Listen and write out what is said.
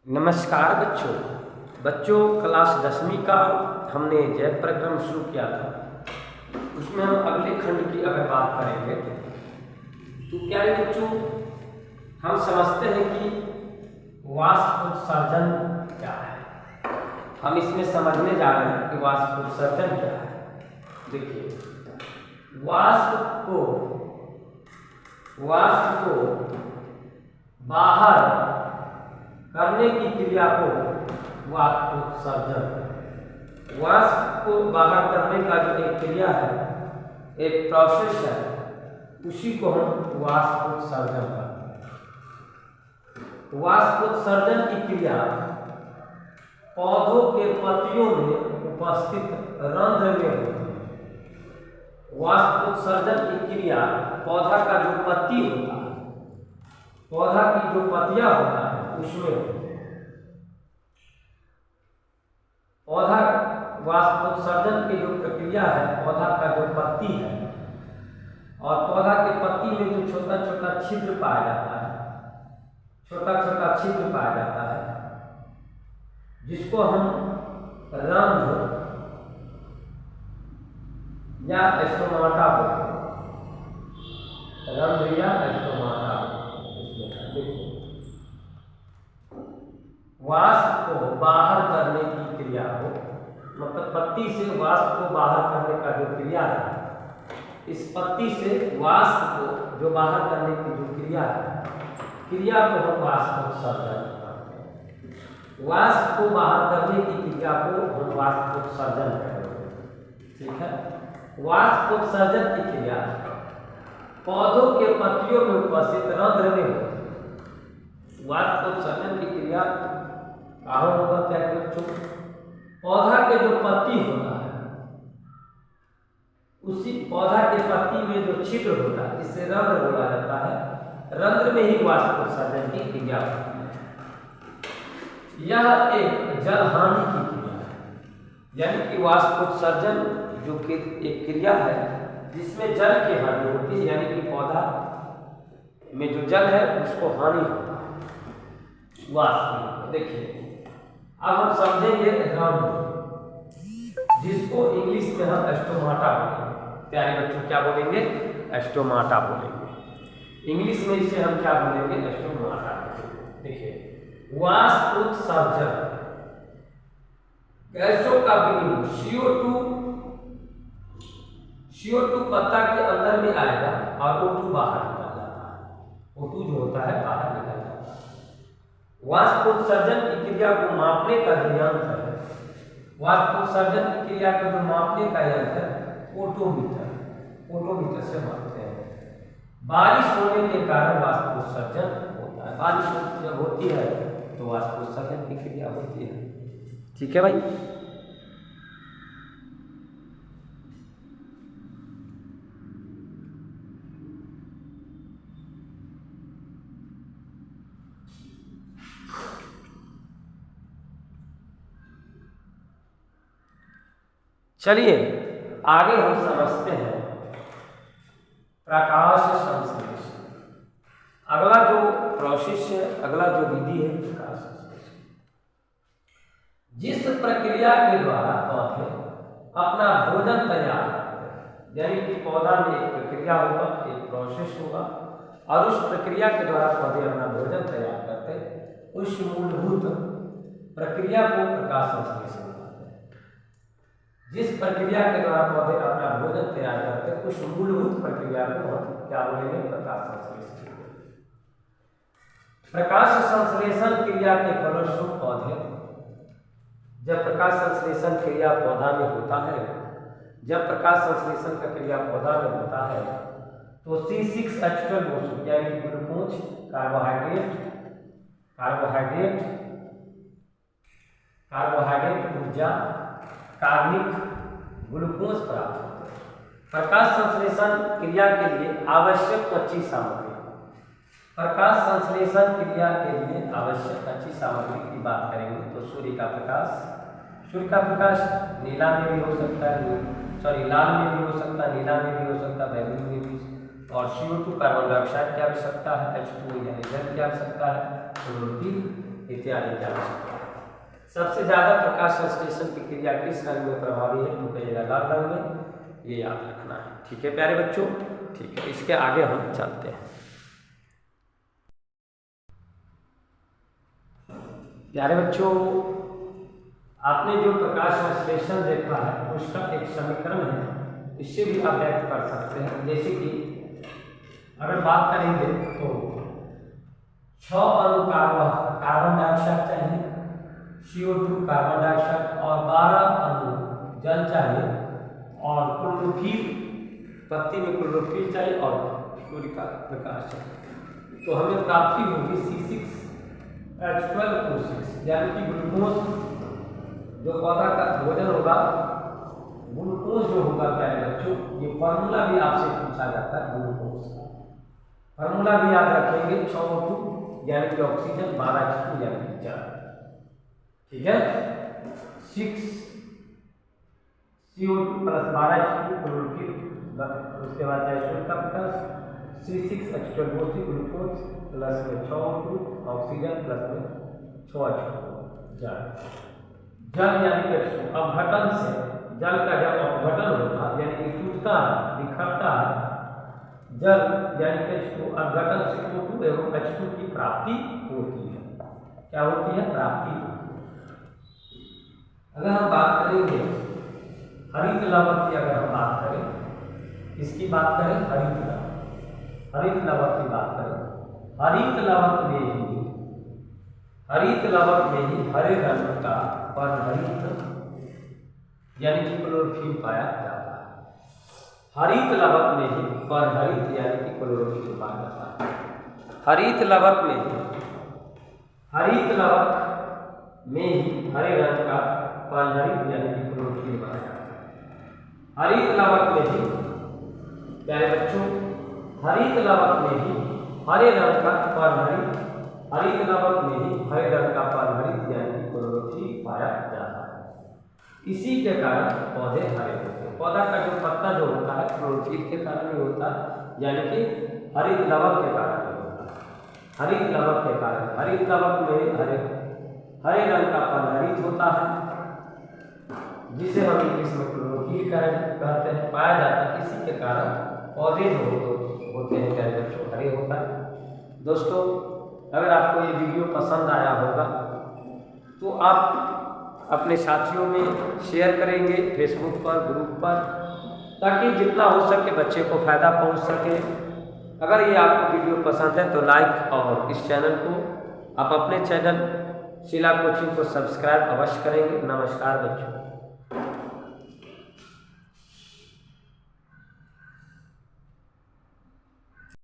नमस्कार बच्चों। क्लास 10वीं का हमने जैव प्रक्रम शुरू किया था। उसमें हम अगले खंड की अगर बात करेंगे तो क्या है बच्चों, हम समझते हैं कि वाष्प उत्सर्जन क्या है। हम इसमें समझने जा रहे हैं कि वाष्प उत्सर्जन क्या है। देखिए, वाष्प को बाहर करने की क्रिया को वाष्प उत्सर्जन। वाष्प को बाहर करने का जो एक क्रिया है, एक प्रोसेस है, उसी को हम वाष्प उत्सर्जन कहते हैं। वाष्प उत्सर्जन की क्रिया पौधों के पत्तियों में उपस्थित रंध्र में होती है। वाष्प उत्सर्जन की क्रिया पौधा का जो पत्ती होता है, पौधा की जो पत्तियां होता है उसमें पौधा वाष्प उत्सर्जन की जो प्रक्रिया है, पौधा का जो पत्ती है और पौधा के पत्ती में जो छोटा छोटा छिद्र पाया जाता है, जिसको हम रंध्र या स्टोमाटा बोलते हैं। रंध्र या स्टोमाटा। वाष्प को बाहर करने की क्रिया को, मतलब पत्ती से वाष्प को बाहर करने का जो क्रिया है, इस पत्ती से वाष्प को जो बाहर करने की जो क्रिया है, क्रिया को हम वाष्प उत्सर्जन कहते हैं। वाष्प को बाहर करने की क्रिया को हम वाष्प उत्सर्जन कहते हैं। ठीक है। वाष्प उत्सर्जन की क्रिया पौधों के पत्तियों में उपस्थित रंध्र में होती है। वाष्प उत्सर्जन की क्रिया कहाँ होगा क्या बच्चों? पौधा के जो पत्ती होता है, उसी पौधा के पत्ती में जो छिद्र होता है, इससे रंध्र बोला जाता है। रंध्र में ही वाष्प उत्सर्जन की क्रिया होती है। यह एक जल हानि की क्रिया है, यानी कि वाष्प उत्सर्जन जो कि एक क्रिया है जिसमें जल की हानि होती है, यानी कि पौधा में जो जल है उसको हानि होता है वाष्प। देखिए, अब हम समझेंगे रंध्र, जिसको इंग्लिश में हम स्टोमाटा बोलेंगे। प्यारे बच्चों, क्या बोलेंगे? स्टोमाटा बोलेंगे। इंग्लिश में इसे हम क्या बोलेंगे? स्टोमाटा बोलेंगे। देखिए, वाष्प उत्सर्जन गैसों का विनिमय CO2 पत्ता के अंदर में आएगा और O2 बाहर निकल जाता है। O2 जो होता है बाहर निकल जाता है। वाष्प उत्सर्जन की क्रिया को मापने का जो यंत्र है, वाष्प उत्सर्जन की क्रिया को जो मापने का यंत्र है, ओटोमीटर से मापते हैं। बारिश होने के कारण वाष्प उत्सर्जन होता है। बारिश जब होती है तो वाष्प उत्सर्जन की क्रिया होती है। ठीक है भाई। चलिए आगे हम समझते हैं प्रकाश संश्लेषण। अगला जो प्रोसेस है, अगला जो विधि है, प्रकाश संश्लेषण। जिस प्रक्रिया के द्वारा पौधे अपना भोजन तैयार करते हैं, यानी कि पौधा में एक प्रक्रिया होगा, एक प्रोसेस होगा और उस प्रक्रिया के द्वारा पौधे अपना भोजन तैयार करते हैं, उस मूलभूत प्रक्रिया को प्रकाश संश्लेषण। जिस प्रक्रिया के द्वारा पौधे अपना भोजन तैयार करते हैं, उस मूलभूत प्रक्रिया को हम क्या बोलेंगे? प्रकाश संश्लेषण। प्रकाश संश्लेषण क्रिया के फलस्वरूप पौधे, जब प्रकाश संश्लेषण क्रिया पौधा में होता है, जब प्रकाश संश्लेषण का क्रिया पौधा में होता है तो C6H12 यानी कि ग्लूकोज, कार्बोहाइड्रेट ऊर्जा, कार्बनिक ग्लूकोज प्राप्त होते हैं। प्रकाश संश्लेषण क्रिया के लिए आवश्यक कच्ची सामग्री। प्रकाश संश्लेषण क्रिया के लिए आवश्यक कच्ची सामग्री की बात करेंगे तो सूर्य का प्रकाश नीला में भी हो सकता है, लाल में भी हो सकता है, नीला में भी हो सकता है, बैगनी में भी, और CO2 कार्बन डाइऑक्साइड की आवश्यकता है, H2O यानी जल की आवश्यकता है, क्लोरोफिल इत्यादि की आवश्यकता है। सबसे ज्यादा प्रकाश संश्लेषण की क्रिया किस रंग में प्रभावी है? तो कहिएगा लाल रंग में, ये याद रखना है। ठीक है प्यारे बच्चों, ठीक है, इसके आगे हम चलते हैं। प्यारे बच्चों, आपने जो प्रकाश संश्लेषण देखा है उसका एक समीकरण है, इससे भी आप व्यक्त कर सकते हैं। जैसे कि अगर बात करेंगे तो 6 अणु कार्बन डाइऑक्साइड चाहिए, CO2 कार्बन डाइऑक्साइड, और 12 अणु जल चाहिए, और क्लोरोफिल, पत्ती में क्लोरोफिल चाहिए, और सूर्य का प्रकाश चाहिए। तो हमें प्राप्ति होगी C6H12O6, यानी कि ग्लूकोज जो पौधा का भोजन होगा, ग्लूकोज जो होगा प्यारे बच्चों, ये फॉर्मूला भी आपसे पूछा जाता है ग्लूकोज का। फॉर्मूला भी याद रखेंगे, 6O2 यानी कि ऑक्सीजन, 12H2 यानी कि जल। ठीक है, 6CO2 प्लस 12H2 क्लोरोफिल, उसके बाद सूर्य का प्रकाश, C6H12O6 ग्लूकोज प्लस में 6O2 ऑक्सीजन प्लस में 6H2 जल। जल यानी कि अपघटन से, जल का जब अपघटन होता है यानी कि टूटता है, बिखरता है, जल यानी कि H2 अपघटन से O2 एवं H2 की प्राप्ति होती है। क्या होती है? प्राप्ति होती है। अगर हम बात करेंगे हरित लवण की, अगर हम बात करें, इसकी बात करें हरित लवण की बात करें, हरित लवण में ही हरे रंग का परहरित यानी कि क्लोरोफिल पाया जाता है। हरित लवण में ही परहरित यानी कि क्लोरोफिल पाया जाता है। हरित लवण में ही हरे रंग का परहरित यानी कि क्लोरोफिल पाया जाता है। हरित लवण में ही, प्यारे बच्चों, हरित लवण में ही हरे रंग का परहरित, हरित लवण में ही हरे रंग का परहरित यानी कि क्लोरोफिल पाया जाता है। इसी के कारण पौधे हरे होते हैं। पौधा का जो पत्ता जो होता है क्लोरोफिल के कारण ही होता है, यानी कि हरित लवण के कारण ही होता है। हरित लवण के कारण, हरित लवण में हरे रंग का परहरित होता है, जिसे हम इंग्लिश में क्लोरोफिल कहते हैं, पाया जाता है। इसी के कारण पौधे जो होते हैं प्यारे बच्चों हरे होता है। दोस्तों, अगर आपको ये वीडियो पसंद आया होगा तो आप अपने साथियों में शेयर करेंगे, फेसबुक पर, ग्रुप पर, ताकि जितना हो सके बच्चे को फ़ायदा पहुंच सके। अगर ये आपको वीडियो पसंद है तो लाइक, और इस चैनल को आप अपने चैनल शीला कोचिंग को सब्सक्राइब अवश्य करेंगे। नमस्कार बच्चों।